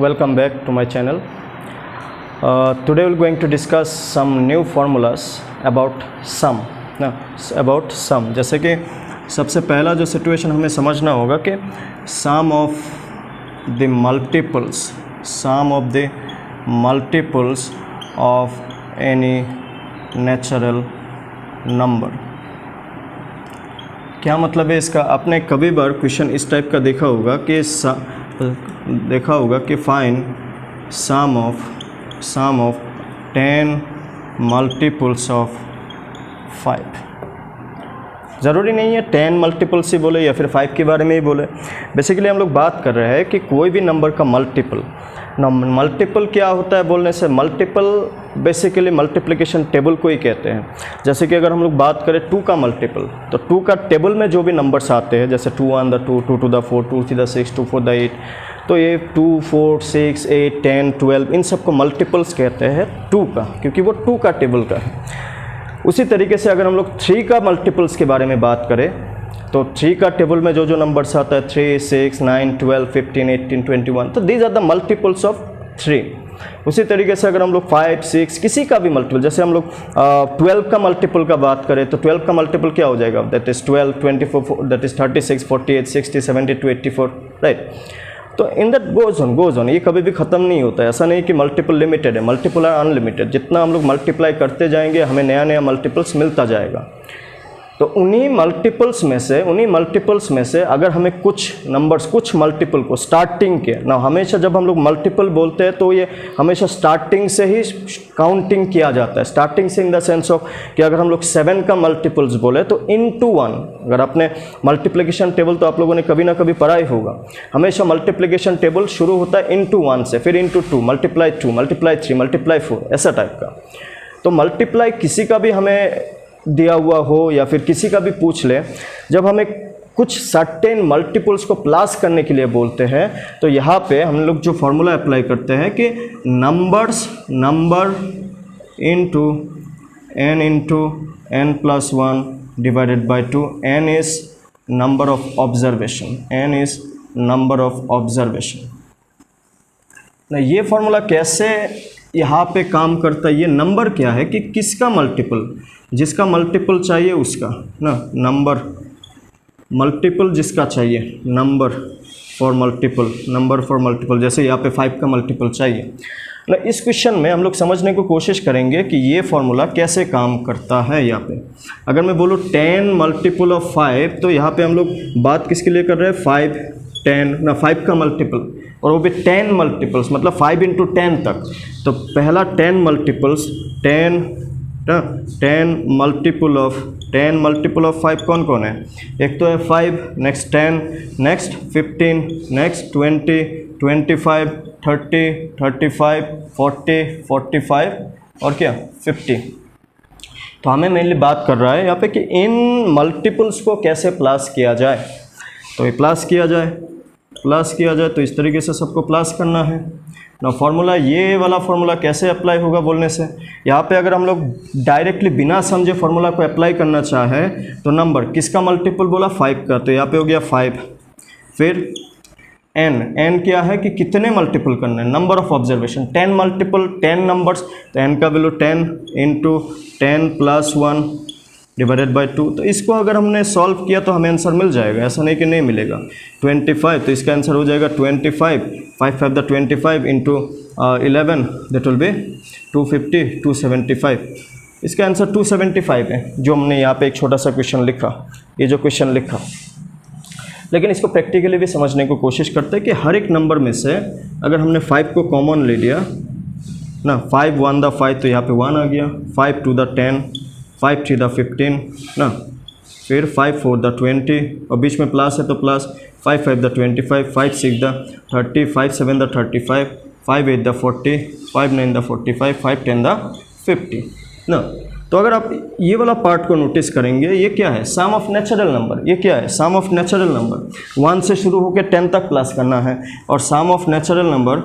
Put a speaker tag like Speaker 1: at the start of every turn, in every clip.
Speaker 1: welcome back to my channel. Today we're going to discuss some new formulas about sum. About sum. जैसे कि सबसे पहला जो situation हमें समझना होगा कि sum of the multiples of any natural number. क्या मतलब है इसका? आपने कभी बार क्वेश्चन इस टाइप का देखा होगा कि find sum of 10 multiples of 5. ज़रूरी नहीं है 10 मल्टीपल्स ही बोले या फिर 5 के बारे में ही बोले. बेसिकली हम लोग बात कर रहे हैं कि कोई भी नंबर का मल्टीपल क्या होता है बोलने से. मल्टीपल बेसिकली मल्टीप्लिकेशन टेबल को ही कहते हैं. जैसे कि अगर हम लोग बात करें 2 का मल्टीपल, तो 2 का टेबल में जो भी नंबर्स आते हैं, जैसे 2 1 2, 2 2 4, 2 3 6, 2 4 8, तो ये 2 4 6 8 10 12 इन सबको मल्टीपल्स कहते हैं 2 का, क्योंकि वो 2 का टेबल का है. उसी तरीके से अगर हम लोग 3 का मल्टीपल्स के बारे में बात करें, तो 3 का टेबल में जो नंबर्स आता है 3 6 9 12 15 18 21, तो these are the multiples of 3. उसी तरीके से अगर हम लोग 5 6 किसी का भी मल्टीपल, जैसे हम लोग 12 का मल्टीपल का बात करें, तो 12 का मल्टीपल क्या हो जाएगा? That is 12 24, that is 36 48 60 72 84, right. तो इन दैट गोज ऑन, ये कभी भी ख़त्म नहीं होता है. ऐसा नहीं कि मल्टीपल लिमिटेड है, मल्टीपल आर अनलिमिटेड. जितना हम लोग मल्टीप्लाई करते जाएंगे हमें नया मल्टीपल्स मिलता जाएगा. तो उन्हीं मल्टीपल्स में से अगर हमें कुछ नंबर्स, कुछ मल्टीपल को स्टार्टिंग के ना, हमेशा जब हम लोग मल्टीपल बोलते हैं तो ये हमेशा स्टार्टिंग से ही काउंटिंग किया जाता है. स्टार्टिंग से इन द सेंस ऑफ कि अगर हम लोग 7 का मल्टीपल्स बोले तो इनटू 1. अगर आपने मल्टीप्लिकेशन टेबल तो आप लोगों ने कभी ना कभी पढ़ा ही होगा. हमेशा मल्टीप्लिकेशन टेबल शुरू होता है इनटू 1 से, फिर इनटू 2, मल्टीप्लाई 2, मल्टीप्लाई 3, मल्टीप्लाई 4, ऐसा टाइप का. तो मल्टीप्लाई किसी का भी हमें दिया हुआ हो या फिर किसी का भी पूछ ले, जब हमें कुछ सर्टेन मल्टीपल्स को प्लस करने के लिए बोलते हैं, तो यहाँ पे हम लोग जो फॉर्मूला अप्लाई करते हैं कि number into n plus 1 divided by 2. n is number of observation. ना ये फॉर्मूला कैसे यहाँ पे काम करता है? ये नंबर क्या है कि किसका मल्टीपल, जिसका मल्टीपल चाहिए उसका ना, मल्टीपल जिसका चाहिए, नंबर फॉर मल्टीपल. जैसे यहाँ पे 5 का मल्टीपल चाहिए ना. इस क्वेश्चन में हम लोग समझने को कोशिश करेंगे कि ये फॉर्मूला कैसे काम करता है. यहाँ पे अगर मैं बोलूँ 10 मल्टीपल ऑफ 5, तो यहाँ पे हम लोग बात किसके लिए कर रहे हैं? 5 10 ना, 5 का मल्टीपल, और वो भी 10 मल्टीपल्स, मतलब 5 इंटू 10 तक. तो पहला 10 मल्टीपल्स 10 मल्टीपल ऑफ 5 कौन कौन है? एक तो है 5, नेक्स्ट 10, नेक्स्ट 15, नेक्स्ट 20 25 30 35 40 45 और क्या 50. तो हमें मेनली बात कर रहा है यहाँ पे कि इन मल्टीपल्स को कैसे प्लस किया जाए. तो ये प्लस किया जाए तो इस तरीके से सबको प्लस करना है ना. फॉर्मूला, ये वाला फॉर्मूला कैसे अप्लाई होगा बोलने से, यहाँ पे अगर हम लोग डायरेक्टली बिना समझे फॉर्मूला को अप्लाई करना चाहे, तो नंबर किसका मल्टीपल बोला? 5 का. तो यहाँ पे हो गया 5. फिर n क्या है कि कितने मल्टीपल करने हैं? Number of observation. 10 multiple 10 numbers, तो n का value 10 into 10 plus 1 divided by 2. तो इसको अगर हमने सॉल्व किया तो हमें आंसर मिल जाएगा, ऐसा नहीं कि नहीं मिलेगा. 25, तो इसका आंसर हो जाएगा 25, 5 5 the 25 into 11, that will be 250 275. इसका आंसर 275 है, जो हमने यहाँ पे एक छोटा सा क्वेश्चन लिखा, ये जो क्वेश्चन लिखा. लेकिन इसको प्रैक्टिकली भी समझने को कोशिश करते हैं कि हर एक नंबर में से अगर हमने 5 को कॉमन ले लिया ना, 5 1 द 5, तो यहाँ पे 1 आ गया. 5 2 द 10, 5 3 द 15 ना, फिर 5 4 द 20, और बीच में प्लस है तो plus, 5 5 the 25, 5 6 the 30, 5 7 the 35, 5 8 the 40, 5 9 the 45, 5 10 the 50 ना. तो अगर आप ये वाला पार्ट को नोटिस करेंगे, ये क्या है? सम ऑफ नेचुरल नंबर. ये क्या है? सम ऑफ नेचुरल नंबर. 1 से शुरू होकर 10 तक प्लस करना है, और सम ऑफ नेचुरल नंबर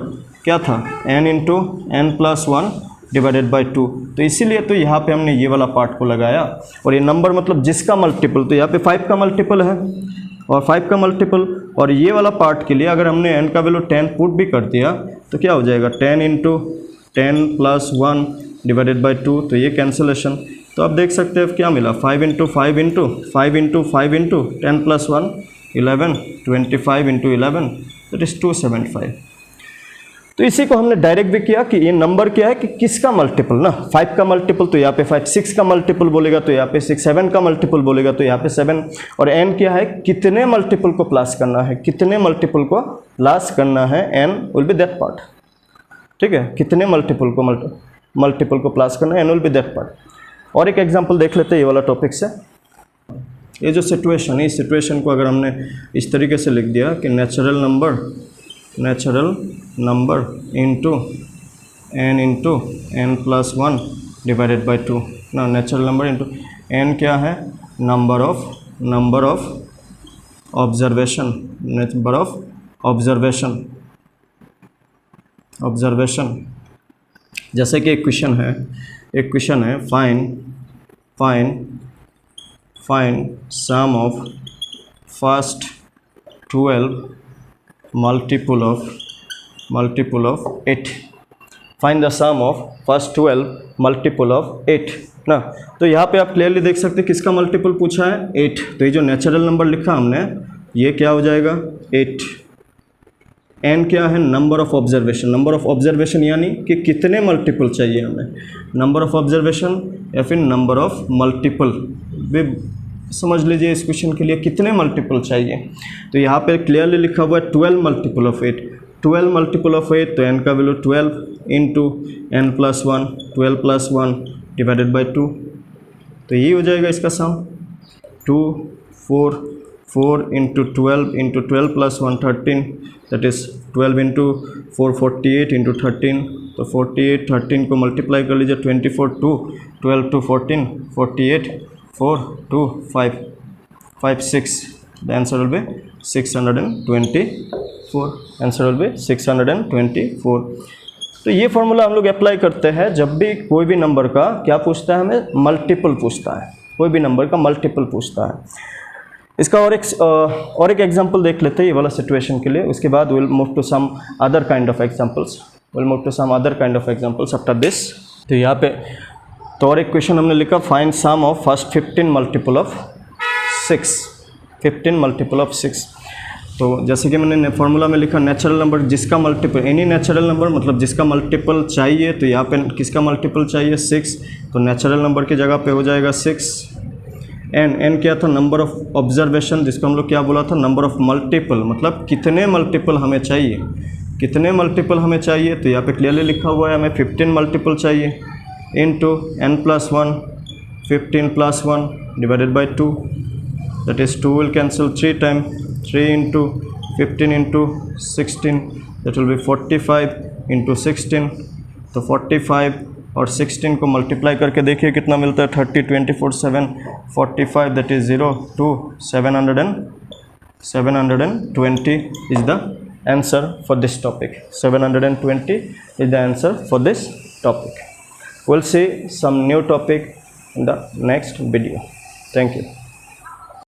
Speaker 1: क्या था? n into n plus 1 divided by 2. तो इसीलिए तो यहाँ पे हमने ये वाला पार्ट को लगाया. और ये नंबर मतलब जिसका मल्टीपल, तो यहाँ पे 5 का मल्टीपल है, और 5 का मल्टीपल, और ये वाला पार्ट के लिए अगर हमने n का वैल्यू 10 पुट भी कर दिया तो क्या हो जाएगा 10 इंटू 10 प्लस 1 डिवाइडेड बाई 2, तो ये कैंसिलेशन। तो आप देख सकते हैं क्या मिला, 5 into 5 into 5 into 5 into 10 plus 1 11, 25 into 11 that is 275। तो इसी को हमने डायरेक्ट भी किया कि ये नंबर क्या है कि किसका मल्टीपल ना, 5 का मल्टीपल तो यहाँ पे 5, 6 का मल्टीपल बोलेगा तो यहाँ पे 6, 7 का मल्टीपल बोलेगा तो यहाँ पे 7, और n क्या है, कितने मल्टीपल को प्लस करना है, कितने मल्टीपल को प्लस करना है, n will be that part. ठीक है, कितने मल्टीपल को प्लस करना है, n will be that part. और एक एग्जाम्पल देख लेते हैं ये वाला टॉपिक से। ये जो सिचुएशन है, इस सिचुएशन को अगर हमने इस तरीके से लिख दिया कि natural number into n plus 1 divided by 2 ना, नेचुरल नंबर इंटू n क्या है, नंबर ऑफ ऑब्जर्वेशन। जैसे कि एक क्वेश्चन है find sum of first 12 multiple of 8, find the sum of first 12 multiple of 8 ना। तो यहाँ पे आप क्लियरली देख सकते हैं किसका मल्टीपल पूछा है, 8। तो ये जो नेचुरल नंबर लिखा हमने, ये क्या हो जाएगा 8। n क्या है, नंबर ऑफ ऑब्जर्वेशन यानी कि कितने मल्टीपल चाहिए हमें, नंबर ऑफ ऑब्जर्वेशन या फिर नंबर ऑफ मल्टीपल भी समझ लीजिए। इस क्वेश्चन के लिए कितने मल्टीपल चाहिए, तो यहाँ पे क्लियरली लिखा हुआ है 12 मल्टीपल ऑफ 8, 12 मल्टीपल ऑफ 8, तो n का value 12 into n plus 1, 12 plus 1 divided by 2, तो ये हो जाएगा इसका सम 2 4 into 12 plus 1 13, that is 12 into 4 48 into 13, तो 48 13 को मल्टीप्लाई कर लीजिए, 24 2 12 2 14 48 4 2 5 5 6, the answer will be 624, answer will be 624। तो ये फॉर्मूला हम लोग अप्लाई करते हैं जब भी कोई भी नंबर का क्या पूछता है, हमें मल्टीपल पूछता है, कोई भी नंबर का मल्टीपल पूछता है। इसका और एक एग्जांपल देख लेते हैं ये वाला सिचुएशन के लिए, उसके बाद will move to some other kind of examples after this. तो यहाँ पे तो और एक क्वेश्चन हमने लिखा, find sum of first 15 multiple of 6। तो जैसे कि मैंने फार्मूला में लिखा, नेचुरल नंबर जिसका मल्टीपल, एनी नेचुरल नंबर मतलब जिसका मल्टीपल चाहिए, तो यहाँ पे किसका मल्टीपल चाहिए 6, तो नेचुरल नंबर की जगह पे हो जाएगा 6। n क्या था, नंबर ऑफ ऑब्जर्वेशन, जिसको हम लोग क्या बोला था, नंबर ऑफ मल्टीपल, मतलब कितने मल्टीपल हमें चाहिए, तो यहाँ पे क्लियरली लिखा हुआ है हमें 15 मल्टीपल चाहिए, into n plus 1 15 plus 1 divided by 2, that is 2 will cancel 3 time, 3 into 15 into 16, that will be 45 into 16, तो 45 और 16 को मल्टीप्लाई करके देखिए कितना मिलता है, 30 24 7 45, that is 0 2 720 is the answer for this topic. 720 is the answer for this topic. We'll see some new topic in the next video. Thank you.